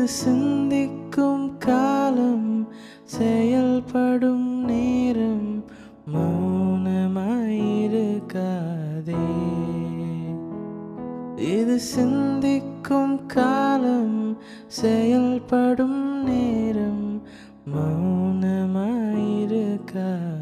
இது சிந்திக்கும் காலம், செயல்படும் நேரம், மௌனமாயிருக்காதே. இது சிந்திக்கும் காலம், செயல்படும் நேரம், மௌனமாயிருக்காதே.